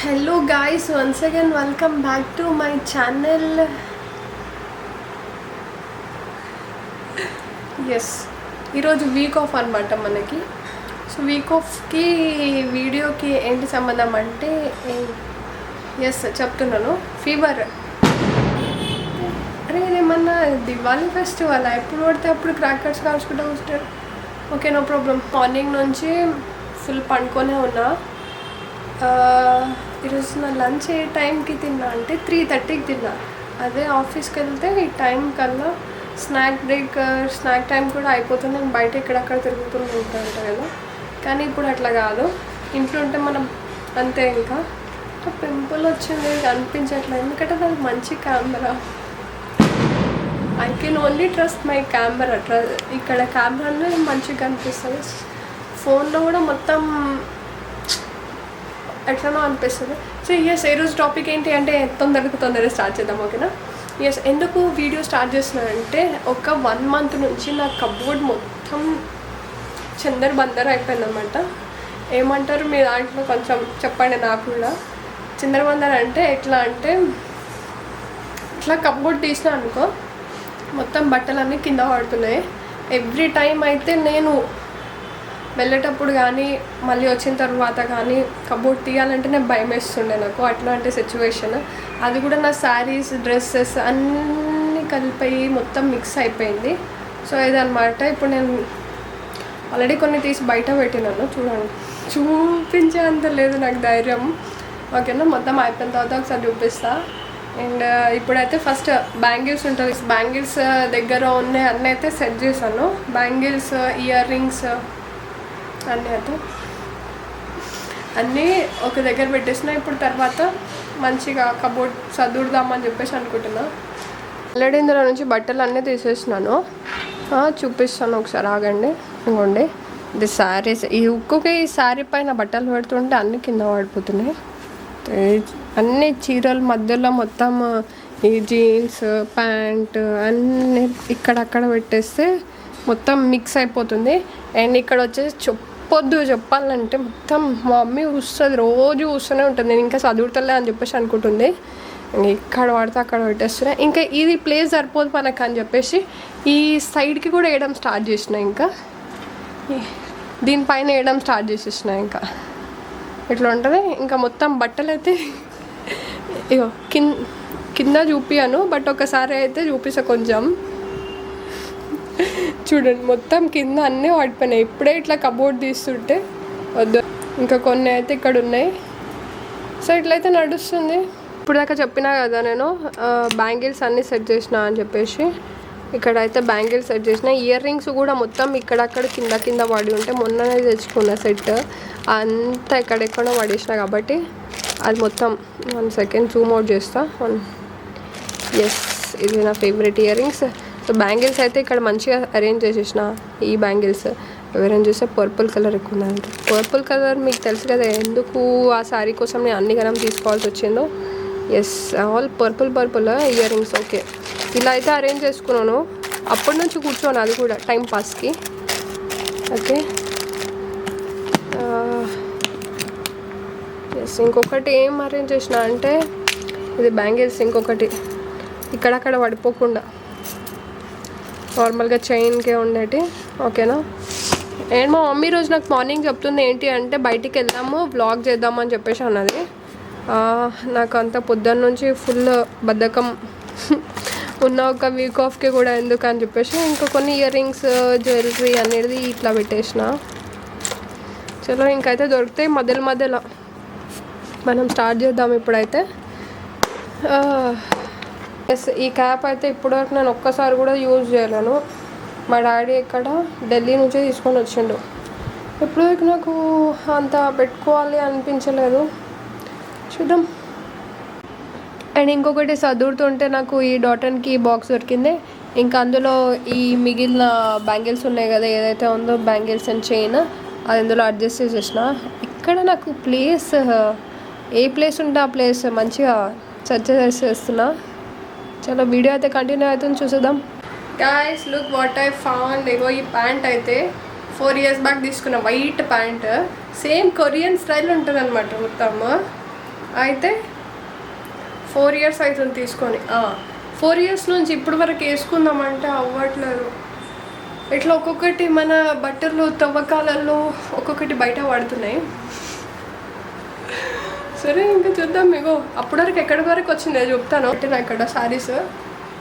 Hello guys, once again welcome back to my channel. Yes, ఈరోజు week off అనమాట మనకి. So weak ఆఫ్కి వీడియోకి ఏంటి సంబంధం అంటే ఎస్ చెప్తున్నాను, ఫీవర్. అరే ఏమన్నా దివాళీ ఫెస్టివల్ ఎప్పుడు పడితే అప్పుడు క్రాకర్స్ కాల్చుకుంటూ వస్తారు. Okay, no problem. మార్నింగ్ నుంచి ఫుల్ పండుకొనే ఉన్నా. ఈరోజు నా లంచ్ ఏ టైంకి తిన్నా అంటే 3:30కి తిన్నా. అదే ఆఫీస్కి వెళ్తే ఈ టైం కల్లా స్నాక్ టైం కూడా అయిపోతుంది. నేను బయట ఎక్కడక్కడ తిరుగుతూ ఉంటాను కదా, కానీ ఇప్పుడు అట్లా కాదు. ఇంట్లో ఉంటే మనం అంతే. ఇంకా పింపుల్ వచ్చింది కనిపించట్లేదు, ఎందుకంటే నాకు మంచి camera. I can only trust my camera. ఇక్కడ కెమెరాలో మంచిగా కనిపిస్తుంది, ఫోన్లో కూడా మొత్తం ఎట్లనో అనిపిస్తుంది. సో ఎస్, ఈరోజు టాపిక్ ఏంటి అంటే తొందరగా స్టార్ట్ చేద్దాం, ఓకేనా? ఎస్, ఎందుకు వీడియో స్టార్ట్ చేస్తున్నానంటే ఒక 1 month నుంచి నా కబోర్డ్ మొత్తం చిందరబందర అయిపోయిందన్నమాట. ఏమంటారు మీ దాంట్లో కొంచెం చెప్పండి నాకు కూడా. చిందరబందర అంటే ఎట్లా అంటే, ఇట్లా కబోర్డ్ తీసినా అనుకో మొత్తం బట్టలన్నీ కింద పడుతున్నాయి. ఎవ్రీ టైం అయితే నేను వెళ్ళేటప్పుడు కానీ మళ్ళీ వచ్చిన తర్వాత కానీ కబోర్డ్ తీయాలంటే నేను భయం వేస్తుండే నాకు. అట్లాంటి సిచ్యువేషన్. అది కూడా నా శారీస్, డ్రెస్సెస్ అన్నీ కలిపి మొత్తం మిక్స్ అయిపోయింది. సో ఇదన్నమాట. ఇప్పుడు నేను ఆల్రెడీ కొన్ని తీసి బయట పెట్టినాను, చూడండి. చూపించే అంత లేదు నాకు ధైర్యం, ఓకేనా? మొత్తం అయిపోయిన తర్వాత ఒకసారి చూపిస్తా. అండ్ ఇప్పుడైతే ఫస్ట్ బ్యాంగిల్స్ ఉంటుంది. బ్యాంగిల్స్ దగ్గర ఉన్నాయి అన్నీ అయితే సెట్ చేశాను. బ్యాంగిల్స్, ఇయర్ రింగ్స్ అన్నీ ఒక దగ్గర పెట్టేసిన. ఇప్పుడు తర్వాత మంచిగా కబోర్డ్ సర్దుదామని చెప్పేసి అనుకుంటున్నా. ఆల్రెడీ ఇందులో నుంచి బట్టలు అన్నీ తీసేసినాను, చూపిస్తాను ఒకసారి, ఆగండి. ఇవ్వండి, ఇది శారీస్. ఈ ఉక్కుకి ఈ శారీ పైన బట్టలు పెడుతుంటే అన్నీ కింద పడిపోతున్నాయి. అన్ని చీరల మధ్యలో మొత్తం ఈ జీన్స్, ప్యాంట్ అన్నీ ఇక్కడక్కడ పెట్టేస్తే మొత్తం మిక్స్ అయిపోతుంది. అండ్ ఇక్కడ వచ్చేసి చెప్పాలంటే మొత్తం మా మమ్మీ చూస్తుంది, రోజు చూస్తూనే ఉంటుంది. నేను ఇంకా చదువుతలే అని చెప్పేసి అనుకుంటుంది. ఇక్కడ పడితే అక్కడ పెట్టేస్తున్నా. ఇంకా ఇది ప్లేస్ సరిపోదు మనకు అని చెప్పేసి ఈ సైడ్కి కూడా వేయడం స్టార్ట్ చేసిన. ఇంకా దీనిపైన వేయడం స్టార్ట్ చేసేసిన. ఇంకా ఇట్లా ఉంటుంది. ఇంకా మొత్తం బట్టలు అయితే ఇగో కింద చూపియాను, బట్ ఒకసారి అయితే చూపిస్తా కొంచెం. చూడండి, మొత్తం కింద అన్నీ పడిపోయినాయి. ఇప్పుడే ఇట్లా కబోర్డ్ తీస్తుంటే వద్దు. ఇంకా కొన్ని అయితే ఇక్కడ ఉన్నాయి. సో ఇట్లయితే నడుస్తుంది. ఇప్పుడు దాకా చెప్పినా కదా నేను బ్యాంగిల్స్ అన్నీ సెట్ చేసిన అని చెప్పేసి. ఇక్కడైతే బ్యాంగిల్స్ సెట్ చేసిన. ఇయర్ రింగ్స్ కూడా మొత్తం ఇక్కడక్కడ కింద పడి ఉంటే మొన్ననే తెచ్చుకున్న సెట్ అంతా ఎక్కడెక్కడో పడేసిన కాబట్టి అది మొత్తం 1 second జూమ్ అవుట్ చేస్తా. ఎస్, ఇది నా favourite ear rings. So bangles అయితే ఇక్కడ మంచిగా అరేంజ్ చేసేసిన. ఈ బ్యాంగిల్స్ అరేంజ్ చేస్తే పర్పుల్ కలర్ ఎక్కువ ఉందంట. పర్పుల్ కలర్ మీకు తెలుసు కదా, ఎందుకు ఆ శారీ కోసం నేను అన్ని గనం తీసుకోవాల్సి వచ్చిందో. Yes, all purple ear rings. Okay, ఇలా అయితే అరేంజ్ చేసుకున్నాను. అప్పటి నుంచి కూర్చోను, అది కూడా టైం పాస్కి. ఓకే, ఎస్, ఇంకొకటి ఏం అరేంజ్ చేసిన అంటే ఇది బ్యాంగిల్స్. ఇంకొకటి ఇక్కడక్కడ పడిపోకుండా నార్మల్గా చైన్కే ఉండేటి, ఓకేనా? అండ్ మా మమ్మీ రోజు నాకు మార్నింగ్ చెప్తుంది ఏంటి అంటే బయటికి వెళ్దాము, వ్లాగ్ చేద్దామని చెప్పేసి అన్నది. నాకు అంత పొద్దున్న నుంచి ఫుల్ బద్ధకం ఉన్న ఒక వీక్ ఆఫ్కి కూడా ఎందుకు అని చెప్పేసి ఇంకా కొన్ని ఇయర్ రింగ్స్, జ్యువెలరీ అనేది ఇట్లా పెట్టేసిన. చలో, ఇంకైతే దొరుకుతాయి మధ్యలో మనం స్టార్ట్ చేద్దాం ఇప్పుడైతే. ఎస్, ఈ క్యాప్ అయితే ఇప్పటివరకు నేను ఒక్కసారి కూడా యూజ్ చేయలేను. మా డాడీ ఇక్కడ ఢిల్లీ నుంచే తీసుకొని వచ్చిండు. ఇప్పటివరకు నాకు అంత పెట్టుకోవాలి అనిపించలేదు, చూద్దాం. అండ్ ఇంకొకటి చదువుతుంటే నాకు ఈ డాటన్కి బాక్స్ దొరికింది. ఇంకా అందులో ఈ మిగిలిన బ్యాంగిల్స్ ఉన్నాయి కదా, ఏదైతే ఉందో బ్యాంగిల్స్ అండ్ చైన్, అది అందులో అడ్జస్ట్ చేసేసిన. ఇక్కడ నాకు ప్లేస్, ఏ ప్లేస్ ఉంటే ఆ ప్లేస్ మంచిగా సెర్చ్ చేస్తున్నా. చలో, వీడియో అయితే కంటిన్యూ అవుతుంది, చూసేద్దాం. Guys, look what I found. ఇగో ఈ ప్యాంట్ అయితే 4 years బ్యాక్ తీసుకున్న white pant. Same Korean style ఉంటుంది అనమాట మొత్తం. అయితే 4 years అవుతుంది తీసుకొని. 4 years నుంచి ఇప్పటి వరకు వేసుకుందామంటే అవ్వట్లేదు. ఇట్లా ఒక్కొక్కటి మన బట్టలు తవ్వకాలలో ఒక్కొక్కటి బయట పడుతున్నాయి. సరే ఇంకా చూద్దాం. మీకు అప్పటి వరకు ఎక్కడి వరకు వచ్చిందో చెప్తాను. అంటే నాకు ఇక్కడ శారీస్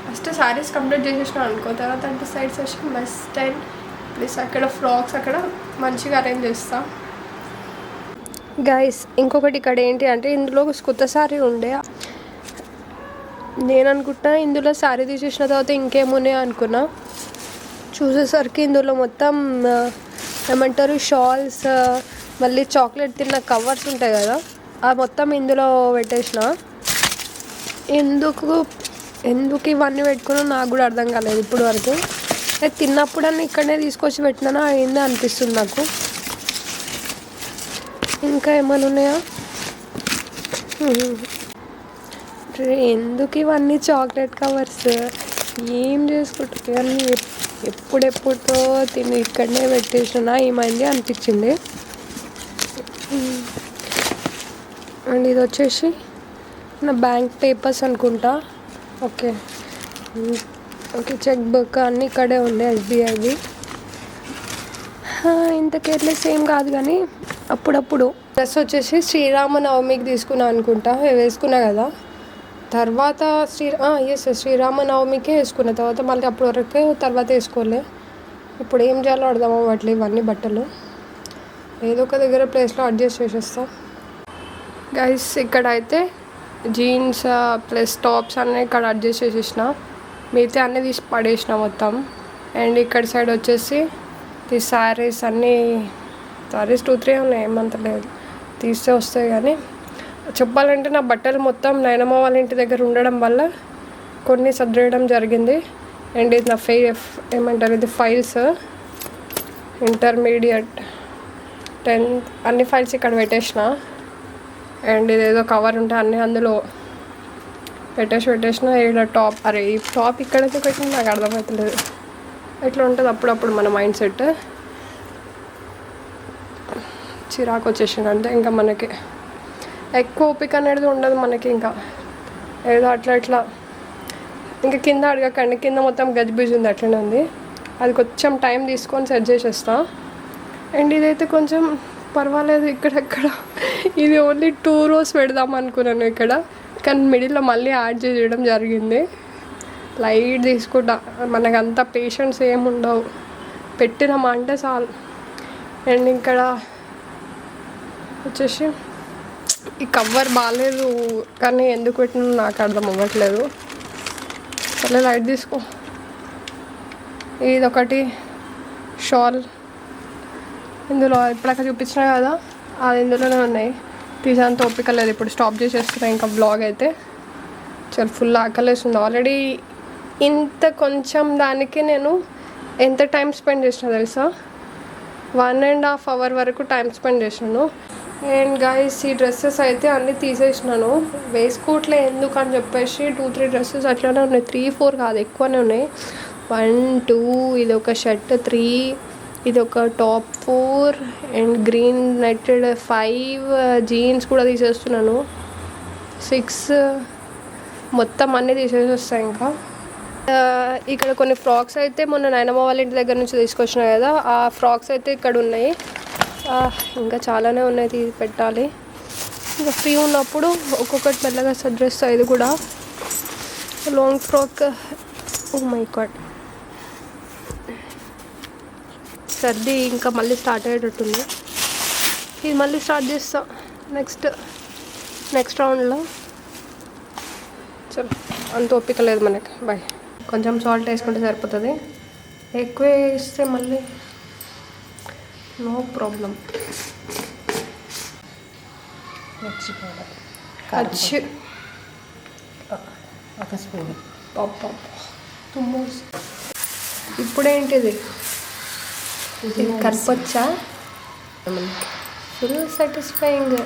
ఫస్ట్ శారీస్ కంప్లీట్ చేసేసిన అనుకో, తర్వాత అంటే side session must and plus అక్కడ ఫ్రాక్స్ అక్కడ మంచిగా అరేంజ్ చేస్తా. గైస్ ఇంకొకటి ఇక్కడ ఏంటి అంటే ఇందులో కొత్త శారీ ఉండే, నేను అనుకుంటున్నా ఇందులో శారీ తీసేసిన తర్వాత ఇంకేమున్నాయి అనుకున్నా. చూసేసరికి ఇందులో మొత్తం ఏమంటారు షాల్స్, మళ్ళీ చాక్లెట్ తిన్న కవర్స్ ఉంటాయి కదా, ఆ మొత్తం ఇందులో పెట్టేసిన. ఎందుకు ఇవన్నీ పెట్టుకున్నా నాకు కూడా అర్థం కాలేదు ఇప్పుడు వరకు. తిన్నప్పుడన్నా ఇక్కడనే తీసుకొచ్చి పెట్టినా అయిందే అనిపిస్తుంది నాకు. ఇంకా ఏమైనా ఉన్నాయా? ఎందుకు ఇవన్నీ చాక్లెట్ కవర్స్ ఏం చేసుకుంటుంది అన్నీ ఎప్పుడెప్పుడో తిని ఇక్కడనే పెట్టేసినా ఏమైంది అనిపించింది. అండ్ ఇది వచ్చేసి నా బ్యాంక్ పేపర్స్ అనుకుంటా. ఓకే చెక్ బుక్ అన్నీ ఇక్కడే ఉండే SBIవి. ఇంత కేర్లెస్ ఏం కాదు కానీ అప్పుడప్పుడు. డ్రెస్ వచ్చేసి శ్రీరామనవమికి తీసుకున్నా అనుకుంటా, వేసుకున్నా కదా. తర్వాత శ్రీరామనవమికే వేసుకున్న, తర్వాత మళ్ళీ అప్పటి వరకే తర్వాత వేసుకోలే. ఇప్పుడు ఏం చేయాలో అర్థం అవ్వట్లేదు. ఇవన్నీ బట్టలు ఏదో ఒక దగ్గర ప్లేస్లో అడ్జస్ట్ చేసేస్తా. గైస్ ఇక్కడ అయితే జీన్స్ ప్లస్ టాప్స్ అన్నీ ఇక్కడ అడ్జస్ట్ చేసేసిన, మిగతా అన్నీ తీసి పడేసిన మొత్తం. అండ్ ఇక్కడ సైడ్ వచ్చేసి ఈ శారీస్ అన్నీ, శారీస్ 2-3 ఉన్నాయి, ఏమంత లేదు, తీస్తే వస్తాయి. కానీ చెప్పాలంటే నా బట్టలు మొత్తం నాయనమ్మ వాళ్ళ ఇంటి దగ్గర ఉండడం వల్ల కొన్ని సర్దేయడం జరిగింది. అండ్ ఇది నా ఏమంటారు ఇది ఫైల్స్, ఇంటర్మీడియట్ 10th అన్ని ఫైల్స్ ఇక్కడ పెట్టేసిన. అండ్ ఇదేదో కవర్ ఉంటే అన్నీ అందులో పెట్టేసిన. ఇక్కడ టాప్, అరే ఈ టాప్ ఇక్కడైతే పెట్టిన నాకు అర్థమవుతలేదు. ఎట్లా ఉంటుంది అప్పుడప్పుడు మన మైండ్ సెట్. చిరాకు వచ్చేసింది అంతే. ఇంకా మనకి ఎక్కువ ఓపిక అనేది ఉండదు మనకి. ఇంకా ఏదో అట్లా ఇంకా కింద అడగకండి, కింద మొత్తం గజిబిజి ఉంది, అట్లనే ఉంది. అది కొంచెం టైం తీసుకొని సెట్ చేసేస్తా. అండ్ ఇదైతే కొంచెం పర్వాలేదు. ఇక్కడెక్కడ ఇది ఓన్లీ 2 rows పెడదాం అనుకున్నాను ఇక్కడ, కానీ మిడిల్లో మళ్ళీ యాడ్ చేయడం జరిగింది. లైట్ తీసుకుంటా, మనకంత పేషెన్స్ ఏముండవు, పెట్టినామా అంటే చాలు. అండ్ ఇక్కడ వచ్చేసి ఈ కవర్ బాగాలేదు, కానీ ఎందుకు పెట్టినా నాకు అర్థం అవ్వట్లేదు. సరే లైట్ తీసుకో. ఇదొకటి షాల్, ఇందులో ఇప్పుడక్కడ చూపించినా కదా అది ఇందులోనే ఉన్నాయి. తీసేంత ఓపిక లేదు, ఇప్పుడు స్టాప్ చేసేస్తున్నా ఇంకా బ్లాగ్ అయితే. చాలా ఫుల్ ఆకలేస్తుంది ఆల్రెడీ. ఇంత కొంచెం దానికి నేను ఎంత టైం స్పెండ్ చేసిన తెలుసా? 1.5 hour వరకు టైం స్పెండ్ చేసినాను. అండ్ గైస్ ఈ డ్రెస్సెస్ అయితే అన్నీ తీసేసినాను, వేసుకోవట్లే ఎందుకు అని చెప్పేసి. 2-3 డ్రెస్సెస్ అట్లనే ఉన్నాయి, 3-4 కాదు ఎక్కువనే ఉన్నాయి. 1, 2, ఇది ఒక షర్ట్ 3, ఇది ఒక top 4, and green netted 5, jeans కూడా తీసేస్తున్నాను 6, మొత్తం అన్నీ తీసేసి వస్తాయి. ఇంకా ఇక్కడ కొన్ని ఫ్రాక్స్ అయితే మొన్న నాయనమ్మ వాళ్ళ ఇంటి దగ్గర నుంచి తీసుకొచ్చినా కదా, ఆ ఫ్రాక్స్ అయితే ఇక్కడ ఉన్నాయి. ఇంకా చాలానే ఉన్నాయి, పెట్టాలి. ఇంకా ఫ్రీ ఉన్నప్పుడు ఒక్కొక్కటి మెల్లగా సర్దేస్తా. ఇది కూడా long frock, oh my god, సర్ది ఇంకా మళ్ళీ స్టార్ట్ అయ్యేటట్టుంది. ఇది మళ్ళీ స్టార్ట్ చేస్తా నెక్స్ట్ రౌండ్లో. చలో, అంత ఓపిక లేదు మనకి. బాయ్. కొంచెం సాల్ట్ వేసుకుంటే సరిపోతుంది, ఎక్కువ వేస్తే మళ్ళీ నో ప్రాబ్లం. ఒక స్పూన్ పాప ఇప్పుడేంటిది కలపొచ్చా? Full satisfying.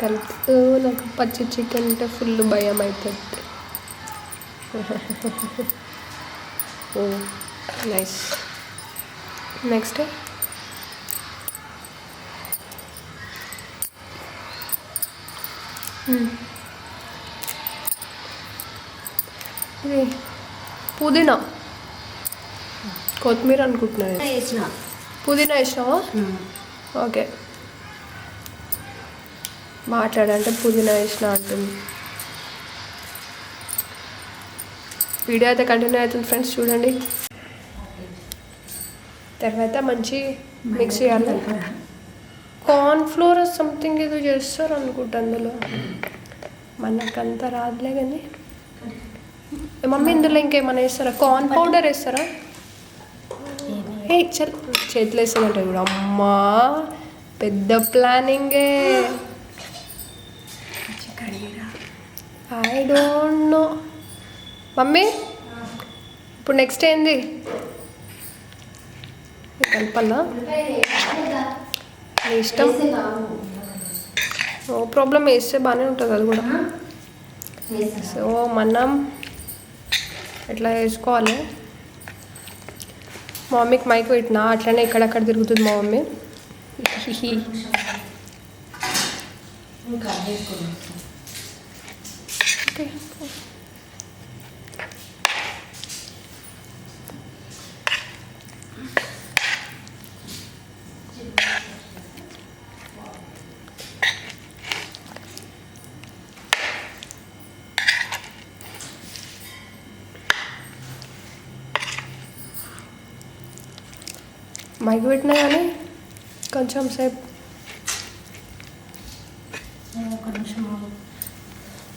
కలుపు. నాకు పచ్చి చికెన్ అంటే ఫుల్ భయం అవుతుంది. ఓ నైస్. నెక్స్ట్ ఇది పుదీనా కొత్తిమీర అనుకుంటున్నాను. వేసిన పుదీనా వేసినావా? ఓకే, మాట్లాడంటే పుదీనా వేసిన అంటుంది. వీడియో అయితే కంటిన్యూ అవుతుంది ఫ్రెండ్స్, చూడండి. తర్వాత మంచి మిక్స్ చేయాలి. కార్న్ ఫ్లోర్ సంథింగ్ ఏదో చేస్తారు అనుకుంటా అందులో, మనకంతా రాదులే. కానీ మమ్మీ ఇందులో ఇంకేమైనా వేస్తారా? కార్న్ పౌడర్ వేస్తారా? ఏ చల్, చేతిలో వేస్తానంటే కూడా అమ్మా పెద్ద ప్లానింగే. I don't know mummy. ఇప్పుడు నెక్స్ట్ ఏంది? కలపాలా? నీ ఇష్టం, నో ప్రాబ్లం. వేస్తే బాగానే ఉంటుంది అది కూడా. సో మనం ఎట్లా వేసుకోవాలి? మా మమ్మీకి మైక్ పెట్టినా అట్లనే ఇక్కడక్కడ తిరుగుతుంది మా మమ్మీ. ఓకే, మైక్ పెట్టినా కానీ కొంచెం సేపు.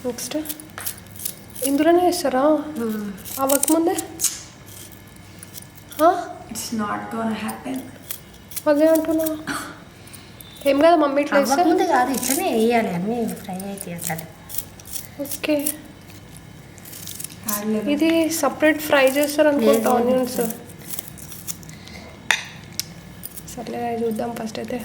నెక్స్ట్ ఇందులోనే వేస్తారా? అవ్వకముందే ఇట్స్ నాట్ గోనా హ్యాపెన్. అదే అంటున్నా. ఏం కదా మమ్మీ ఇట్లా వేస్తే? ముందు కాదు, ఇట్లనే వేయాలి, అన్నీ ఫ్రై అయితే అసలు. ఓకే, ఇది సపరేట్ ఫ్రై చేస్తారు అనుకుంటా ఆనియన్స్. సర్లే చూద్దాం ఫస్ట్ అయితే.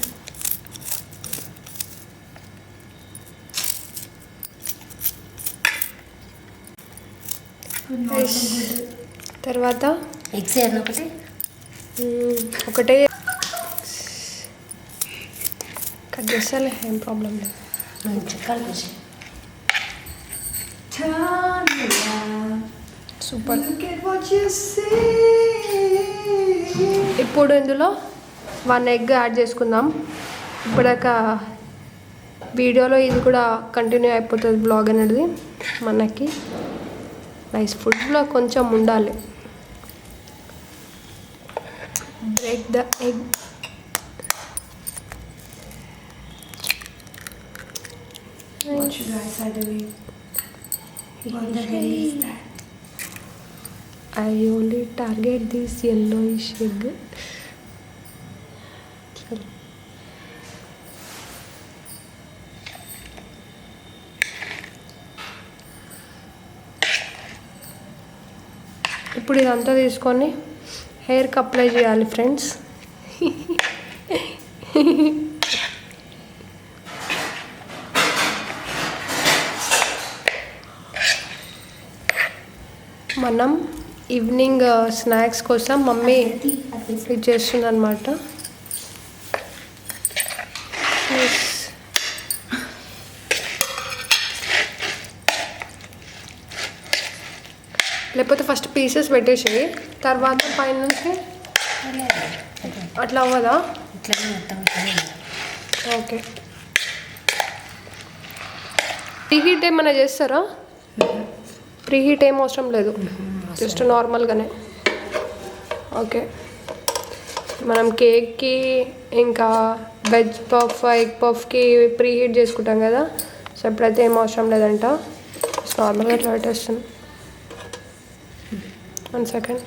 తర్వాత ఎగ్స్ ఒకటి ఒకటే కట్ చేస్తాలే, ఏం ప్రాబ్లం లేదు. సూపర్. ఇప్పుడు ఇందులో 1 ఎగ్ యాడ్ చేసుకుందాం. ఇప్పుడాక వీడియోలో ఇది కూడా కంటిన్యూ అయిపోతుంది బ్లాగ్ అనేది. మనకి నైస్ ఫుడ్లో కొంచెం ఉండాలి. Break the egg. What you guys are doing? What the hell is that? I only target this yellowish egg. ఇప్పుడు ఇదంతా తీసుకొని హెయిర్కి అప్లై చేయాలి ఫ్రెండ్స్. మనం ఈవినింగ్ స్నాక్స్ కోసం మమ్మీ ఇది చేస్తుంది అనమాట. లేకపోతే ఫస్ట్ పీసెస్ పెట్టేసి తర్వాత పైన నుంచి అట్లా అవ్వదా? ఓకే, ప్రీహీట్ ఏమైనా చేస్తారా? ప్రీహీట్ ఏం అవసరం లేదు, జస్ట్ నార్మల్గానే. ఓకే, మనం కేక్కి ఇంకా వెజ్ పఫ్ ఎగ్ పఫ్కి ప్రీహీట్ చేసుకుంటాం కదా, సో ఇప్పుడైతే ఏం అవసరం లేదంట. జస్ట్ నార్మల్గా అట్లా పెట్టేస్తాను. 1 సెకండ్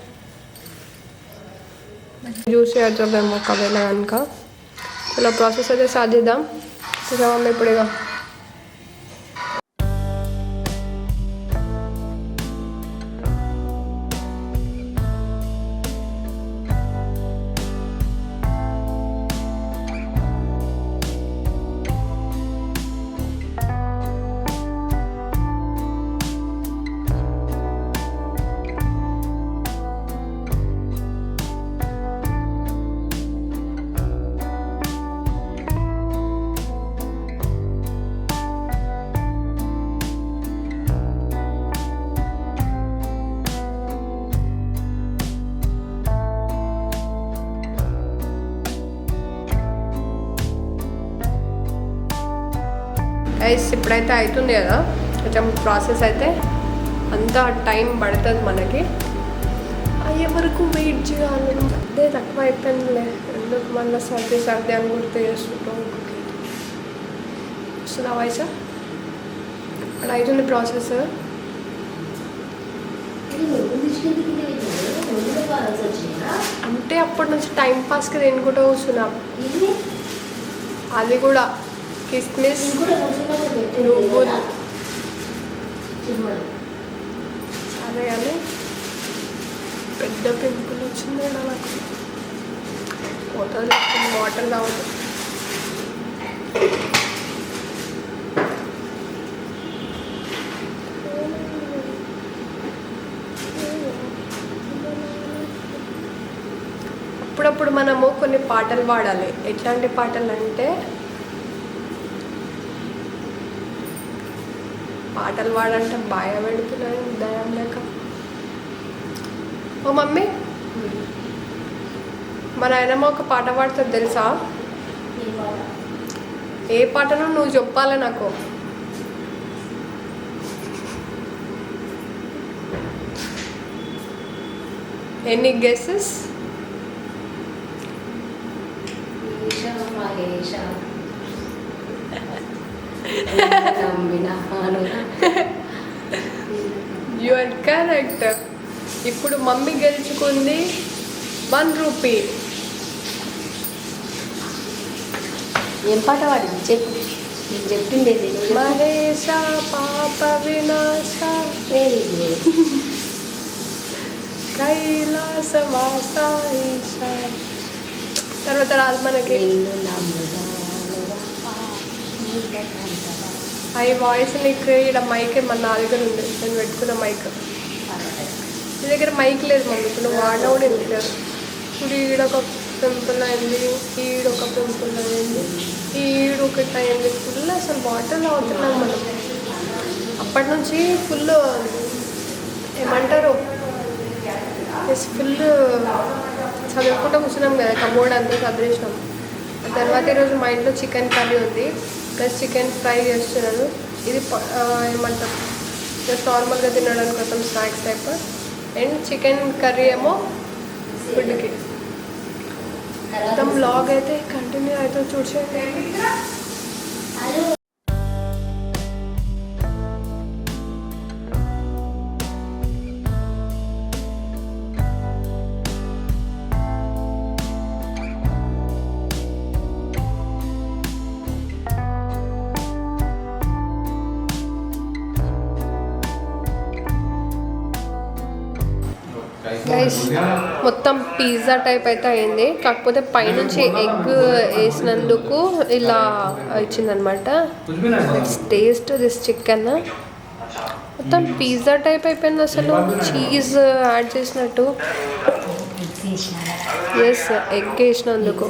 జ్యూస్ యాడ్ చేద్దాము ఒకవేళ కనుక. ఇలా ప్రాసెస్ అయితే స్టార్ట్ చేద్దాం. చూసామమ్మా ఇప్పుడు ఇక గైస్ ఇప్పుడైతే అవుతుంది కదా, కొంచెం ప్రాసెస్ అయితే అంత టైం పడుతుంది మనకి. అయ్యే వరకు వెయిట్ చేయాలి. అదే తక్కువ అయిపోయిందిలే, ఎందుకు మళ్ళీ సర్ది సర్ది అని గుర్తు చేసుకుంటాం. వస్తుందా వయసు? అక్కడ అవుతుంది ప్రాసెస్. అంటే అప్పటి నుంచి టైం పాస్కి తినుకుంటూ కూర్చున్నాం. అది కూడా కిస్మిస్ నువ్వులు అదే కానీ పెద్ద పింపుల్ వచ్చింది నాకు. వాటర్ తాగుతుంది. అప్పుడప్పుడు మనము కొన్ని పాటలు పాడాలి. ఎట్లాంటి పాటలు అంటే, పాటలు పాడంటే బాగా పెడుతున్నాయి దయం లేక. ఓ మమ్మీ, మన ఆయనమ్మ ఒక పాట పాడుతుంది తెలుసా? ఏ పాటనో నువ్వు చెప్పాలి నాకు. ఎన్ని గెసెస్? You are correct. ఇప్పుడు మమ్మీ గెలుచుకుంది 1 రూపీ. ఏం పాట పాడింది చెప్పు, నేను చెప్పిండేది. మహేశ పాప వినాశ కైలాసవాస ఈశ. తర్వాత రాదు మనకి. అవి వాయిస్ నీకు ఇక్కడ మైక్ మన నా దగ్గర ఉంది, నేను పెట్టుకున్న మైక్. నీ దగ్గర మైక్ లేదు మమ్మీ, ఇప్పుడు నువ్వు వాడినా కూడా ఎందుకు లేదు. ఇప్పుడు ఈడొక పింపుల్ అయింది, ఈడొక పింపుల్ అయింది, ఈడొకటి అయింది. ఫుల్ అసలు వాటర్ అవుతున్నాం మనం. అప్పటి నుంచి ఫుల్ ఏమంటారు, ఫుల్ చదువుకుంటూ కూర్చున్నాం కదా, కబోర్డ్ అంతా చదివేసినాం. తర్వాత ఈరోజు మా ఇంట్లో చికెన్ కర్రీ ఉంది, ప్లస్ చికెన్ ఫ్రై చేస్తున్నాను. ఇది ఏమంటారు, జస్ట్ నార్మల్గా తినడానికి కోసం snacks type. And chicken curry ఏమో ఫుడ్కి. మొత్తం బ్లాగ్ అయితే కంటిన్యూ అయితే చూసేయండి. గైస్ మొత్తం పిజ్జా టైప్ అయితే అయింది, కాకపోతే పైనుంచి ఎగ్ వేసినందుకు ఇలా ఇచ్చిందనమాట. టేస్ట్ దిస్ చికెన్ మొత్తం పిజ్జా టైప్ అయిపోయింది అసలు, చీజ్ యాడ్ చేసినట్టు. ఎస్, ఎగ్ వేసినందుకు.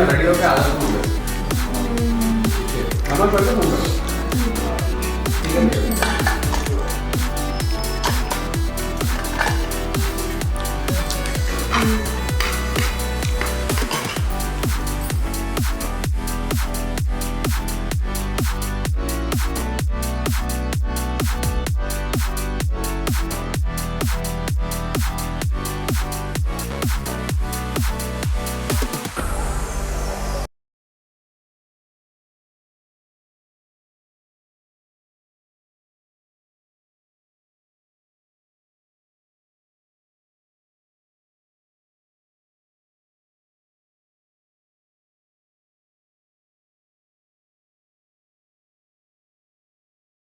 रेडी होकर आ जाऊंगा। नंबर पढ़ लो।